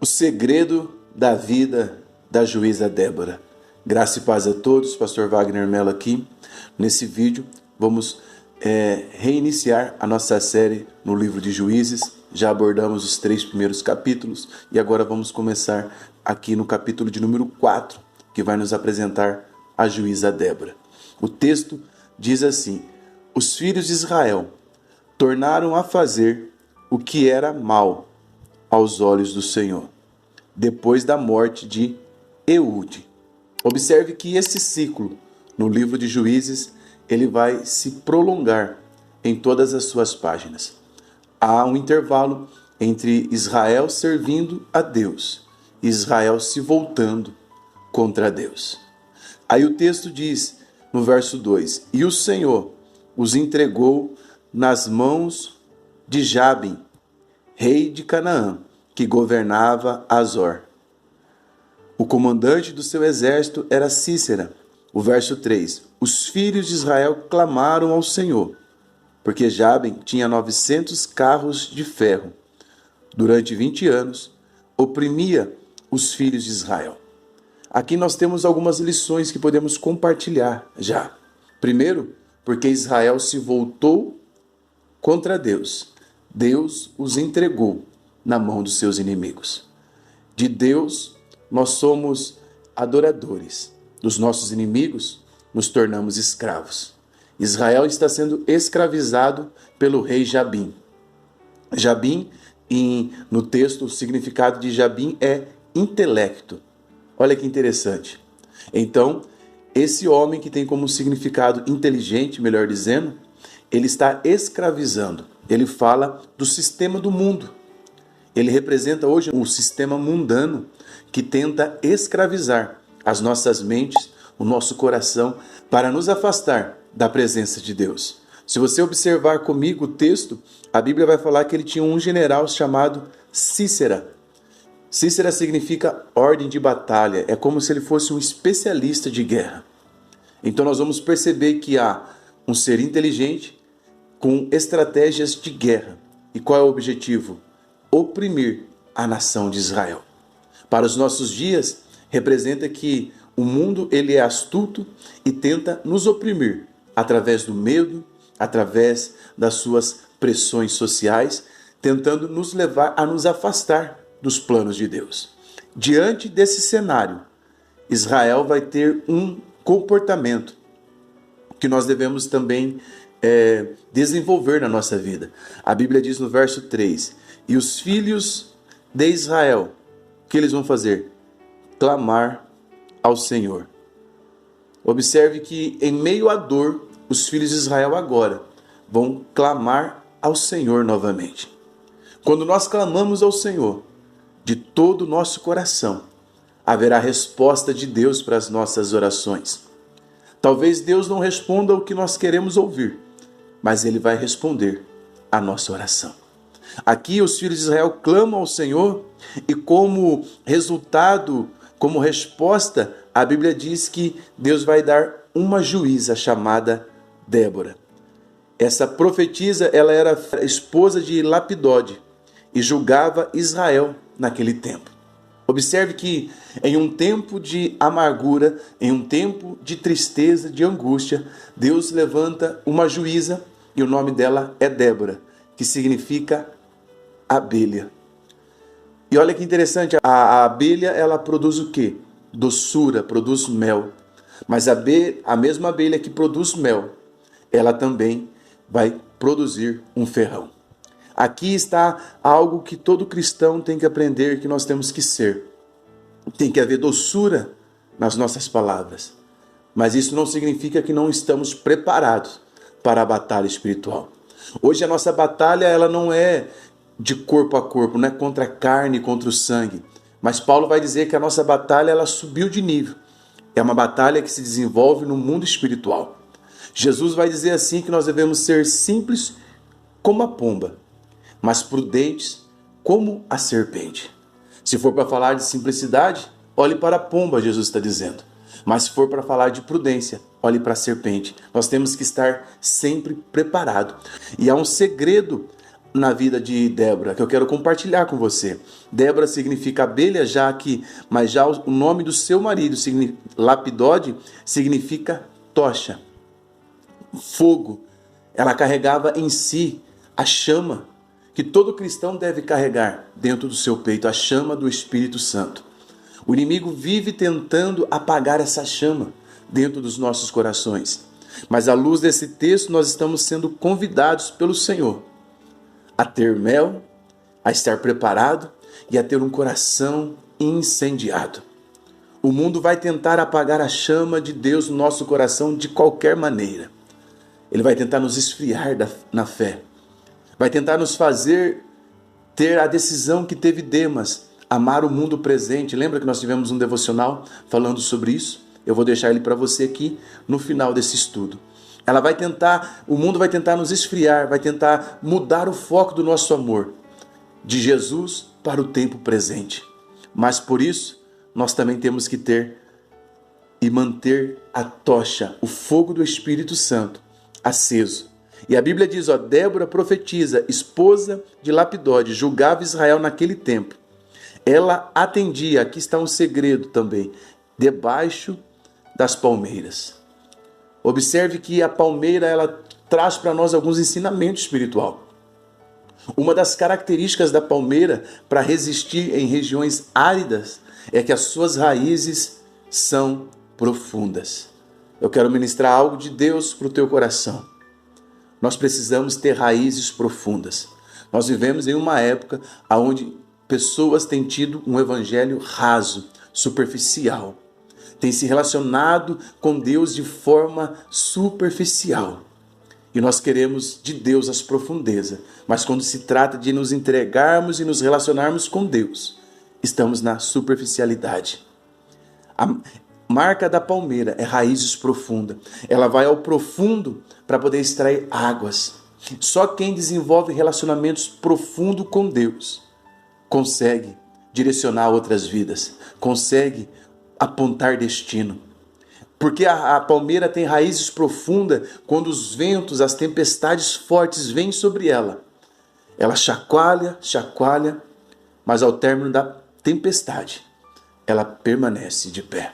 O segredo da vida da juíza Débora. Graça e paz a todos, pastor Wagner Mello aqui. Nesse vídeo vamos reiniciar a nossa série no livro de Juízes. Já abordamos os 3 primeiros capítulos e agora vamos começar aqui no capítulo de número 4, que vai nos apresentar a juíza Débora. O texto diz assim: os filhos de Israel tornaram a fazer o que era mal aos olhos do Senhor, depois da morte de Eude. Observe que esse ciclo no livro de Juízes, ele vai se prolongar em todas as suas páginas. Há um intervalo entre Israel servindo a Deus e Israel se voltando contra Deus. Aí o texto diz, no verso 2, e o Senhor os entregou nas mãos de Jabim, rei de Canaã, que governava Azor. O comandante do seu exército era Cícera. O verso 3, os filhos de Israel clamaram ao Senhor, porque Jabim tinha 900 carros de ferro. Durante 20 anos, oprimia os filhos de Israel. Aqui nós temos algumas lições que podemos compartilhar já. Primeiro, porque Israel se voltou contra Deus. Deus os entregou na mão dos seus inimigos. De Deus, nós somos adoradores. Dos nossos inimigos, nos tornamos escravos. Israel está sendo escravizado pelo rei Jabim. Jabim, no texto, o significado de Jabim é intelecto. Olha que interessante. Então, esse homem que tem como significado inteligente, melhor dizendo, ele está escravizando. Ele fala do sistema do mundo. Ele representa hoje um sistema mundano que tenta escravizar as nossas mentes, o nosso coração, para nos afastar da presença de Deus. Se você observar comigo o texto, a Bíblia vai falar que ele tinha um general chamado Cícera. Cícera significa ordem de batalha, é como se ele fosse um especialista de guerra. Então nós vamos perceber que há um ser inteligente com estratégias de guerra. E qual é o objetivo? Oprimir a nação de Israel. Para os nossos dias, representa que o mundo ele é astuto e tenta nos oprimir através do medo, através das suas pressões sociais, tentando nos levar a nos afastar dos planos de Deus. Diante desse cenário, Israel vai ter um comportamento que nós devemos também desenvolver na nossa vida. A Bíblia diz no verso 3, e os filhos de Israel, o que eles vão fazer? Clamar ao Senhor. Observe que em meio à dor, os filhos de Israel agora vão clamar ao Senhor novamente. Quando nós clamamos ao Senhor, de todo o nosso coração, haverá resposta de Deus para as nossas orações. Talvez Deus não responda o que nós queremos ouvir, mas Ele vai responder a nossa oração. Aqui os filhos de Israel clamam ao Senhor e como resultado, como resposta, a Bíblia diz que Deus vai dar uma juíza chamada Débora. Essa profetisa, ela era esposa de Lapidode e julgava Israel naquele tempo. Observe que em um tempo de amargura, em um tempo de tristeza, de angústia, Deus levanta uma juíza e o nome dela é Débora, que significa abelha. E olha que interessante, a abelha ela produz o quê? Doçura, produz mel. Mas a mesma abelha que produz mel, ela também vai produzir um ferrão. Aqui está algo que todo cristão tem que aprender, que nós temos que ser. Tem que haver doçura nas nossas palavras. Mas isso não significa que não estamos preparados para a batalha espiritual. Hoje a nossa batalha ela não é de corpo a corpo, não é contra a carne, contra o sangue. Mas Paulo vai dizer que a nossa batalha ela subiu de nível. É uma batalha que se desenvolve no mundo espiritual. Jesus vai dizer assim que nós devemos ser simples como a pomba, mas prudentes como a serpente. Se for para falar de simplicidade, olhe para a pomba, Jesus está dizendo. Mas se for para falar de prudência, olhe para a serpente. Nós temos que estar sempre preparados. E há um segredo na vida de Débora, que eu quero compartilhar com você. Débora significa abelha, mas já o nome do seu marido, Lapidode, significa tocha, fogo. Ela carregava em si a chama que todo cristão deve carregar dentro do seu peito, a chama do Espírito Santo. O inimigo vive tentando apagar essa chama dentro dos nossos corações. Mas à luz desse texto, nós estamos sendo convidados pelo Senhor a ter mel, a estar preparado e a ter um coração incendiado. O mundo vai tentar apagar a chama de Deus no nosso coração de qualquer maneira. Ele vai tentar nos esfriar na fé. Vai tentar nos fazer ter a decisão que teve Demas, amar o mundo presente. Lembra que nós tivemos um devocional falando sobre isso? Eu vou deixar ele para você aqui no final desse estudo. O mundo vai tentar nos esfriar, vai tentar mudar o foco do nosso amor de Jesus para o tempo presente. Mas por isso, nós também temos que ter e manter a tocha, o fogo do Espírito Santo, aceso. E a Bíblia diz, Débora profetiza, esposa de Lapidode, julgava Israel naquele tempo. Ela atendia, aqui está um segredo também, debaixo das palmeiras. Observe que a palmeira, ela traz para nós alguns ensinamentos espirituais. Uma das características da palmeira para resistir em regiões áridas é que as suas raízes são profundas. Eu quero ministrar algo de Deus para o teu coração. Nós precisamos ter raízes profundas. Nós vivemos em uma época onde pessoas têm tido um evangelho raso, superficial. Têm se relacionado com Deus de forma superficial. E nós queremos de Deus as profundezas. Mas quando se trata de nos entregarmos e nos relacionarmos com Deus, estamos na superficialidade. A marca da palmeira é raízes profundas. Ela vai ao profundo para poder extrair águas. Só quem desenvolve relacionamentos profundos com Deus consegue direcionar outras vidas, consegue apontar destino. Porque a palmeira tem raízes profundas. Quando os ventos, as tempestades fortes vêm sobre ela, ela chacoalha, mas ao término da tempestade, ela permanece de pé.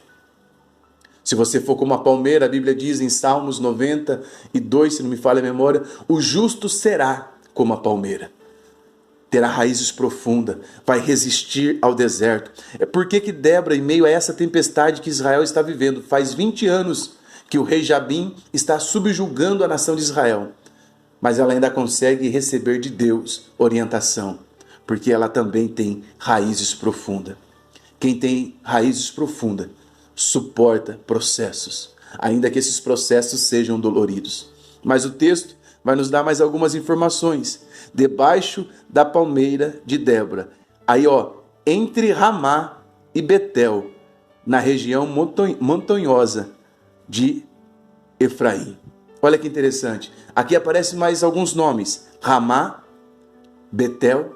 Se você for como a palmeira, a Bíblia diz em Salmos 92, se não me falha a memória, o justo será como a palmeira. Terá raízes profundas, vai resistir ao deserto. É porque que Débora, em meio a essa tempestade que Israel está vivendo, faz 20 anos que o rei Jabim está subjugando a nação de Israel, mas ela ainda consegue receber de Deus orientação, porque ela também tem raízes profundas. Quem tem raízes profundas suporta processos, ainda que esses processos sejam doloridos. Mas o texto vai nos dar mais algumas informações. Debaixo da palmeira de Débora. Aí, entre Ramá e Betel, na região montanhosa de Efraim. Olha que interessante. Aqui aparecem mais alguns nomes. Ramá, Betel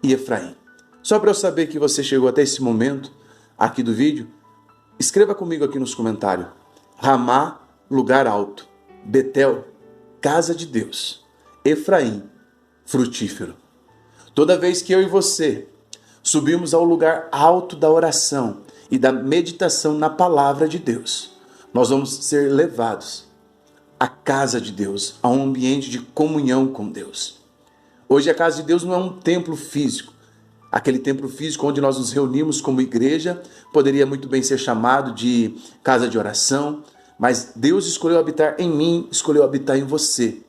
e Efraim. Só para eu saber que você chegou até esse momento aqui do vídeo, escreva comigo aqui nos comentários. Ramá, lugar alto. Betel, casa de Deus. Efraim, frutífero. Toda vez que eu e você subimos ao lugar alto da oração e da meditação na palavra de Deus, nós vamos ser levados à casa de Deus, a um ambiente de comunhão com Deus. Hoje a casa de Deus não é um templo físico. Aquele templo físico onde nós nos reunimos como igreja poderia muito bem ser chamado de casa de oração, mas Deus escolheu habitar em mim, escolheu habitar em você.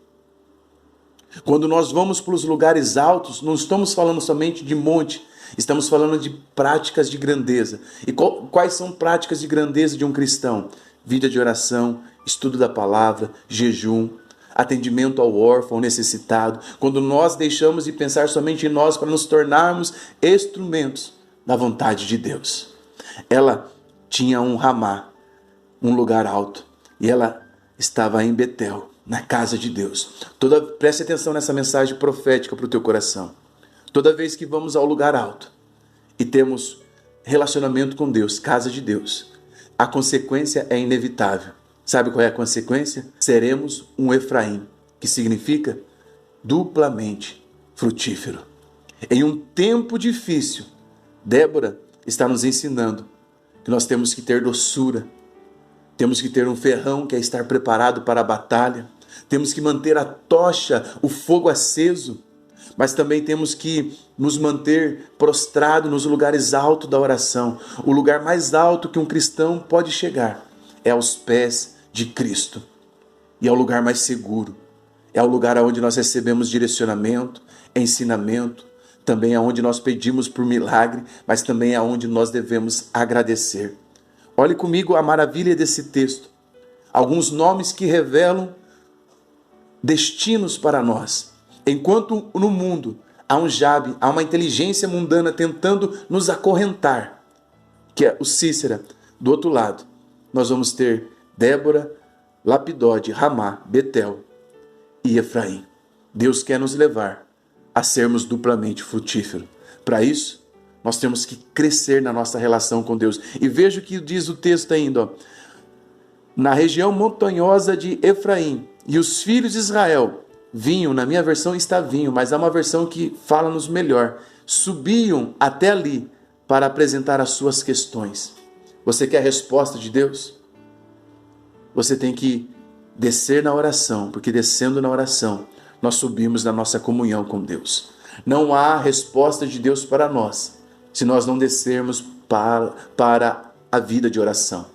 Quando nós vamos para os lugares altos, não estamos falando somente de monte, estamos falando de práticas de grandeza. E quais são práticas de grandeza de um cristão? Vida de oração, estudo da palavra, jejum, atendimento ao órfão, ao necessitado. Quando nós deixamos de pensar somente em nós para nos tornarmos instrumentos da vontade de Deus. Ela tinha um Ramá, um lugar alto, e ela estava em Betel, na casa de Deus. Preste atenção nessa mensagem profética para o teu coração. Toda vez que vamos ao lugar alto e temos relacionamento com Deus, casa de Deus, a consequência é inevitável. Sabe qual é a consequência? Seremos um Efraim, que significa duplamente frutífero. Em um tempo difícil, Débora está nos ensinando que nós temos que ter doçura, temos que ter um ferrão que é estar preparado para a batalha, temos que manter a tocha, o fogo aceso, mas também temos que nos manter prostrado nos lugares altos da oração. O lugar mais alto que um cristão pode chegar é aos pés de Cristo. E é o lugar mais seguro. É o lugar onde nós recebemos direcionamento, ensinamento, também é onde nós pedimos por milagre, mas também é onde nós devemos agradecer. Olhe comigo a maravilha desse texto. Alguns nomes que revelam destinos para nós. Enquanto no mundo há um Jabe, há uma inteligência mundana tentando nos acorrentar, que é o Cícera, do outro lado, nós vamos ter Débora, Lapidode, Ramá, Betel e Efraim. Deus quer nos levar a sermos duplamente frutíferos. Para isso, nós temos que crescer na nossa relação com Deus. E veja o que diz o texto ainda, ó. Na região montanhosa de Efraim, e os filhos de Israel vinham, na minha versão está vinho, mas há uma versão que fala-nos melhor, subiam até ali para apresentar as suas questões. Você quer a resposta de Deus? Você tem que descer na oração, porque descendo na oração, nós subimos na nossa comunhão com Deus. Não há resposta de Deus para nós, se nós não descermos para a vida de oração.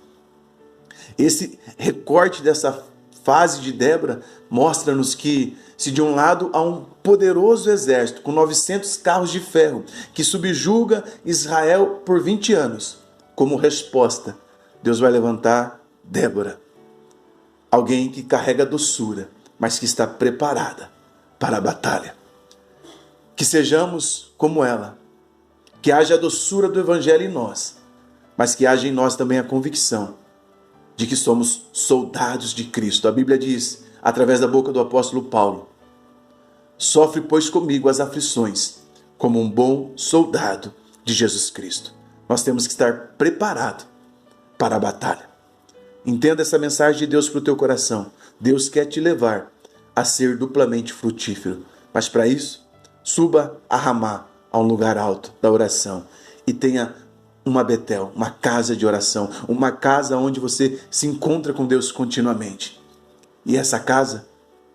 Esse recorte dessa fase de Débora mostra-nos que, se de um lado há um poderoso exército com 900 carros de ferro que subjuga Israel por 20 anos, como resposta, Deus vai levantar Débora, alguém que carrega doçura, mas que está preparada para a batalha. Que sejamos como ela, que haja a doçura do Evangelho em nós, mas que haja em nós também a convicção de que somos soldados de Cristo. A Bíblia diz, através da boca do apóstolo Paulo, sofre, pois, comigo as aflições, como um bom soldado de Jesus Cristo. Nós temos que estar preparados para a batalha. Entenda essa mensagem de Deus para o teu coração. Deus quer te levar a ser duplamente frutífero. Mas para isso, suba a Ramá, a um lugar alto da oração, e tenha uma Betel, uma casa de oração, uma casa onde você se encontra com Deus continuamente. E essa casa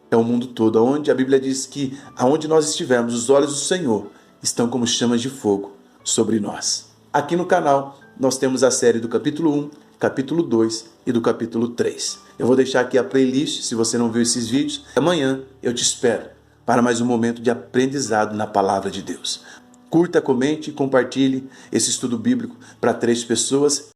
é o mundo todo, onde a Bíblia diz que aonde nós estivermos, os olhos do Senhor estão como chamas de fogo sobre nós. Aqui no canal nós temos a série do capítulo 1, capítulo 2 e do capítulo 3. Eu vou deixar aqui a playlist, se você não viu esses vídeos. Amanhã eu te espero para mais um momento de aprendizado na palavra de Deus. Curta, comente e compartilhe esse estudo bíblico para 3 pessoas.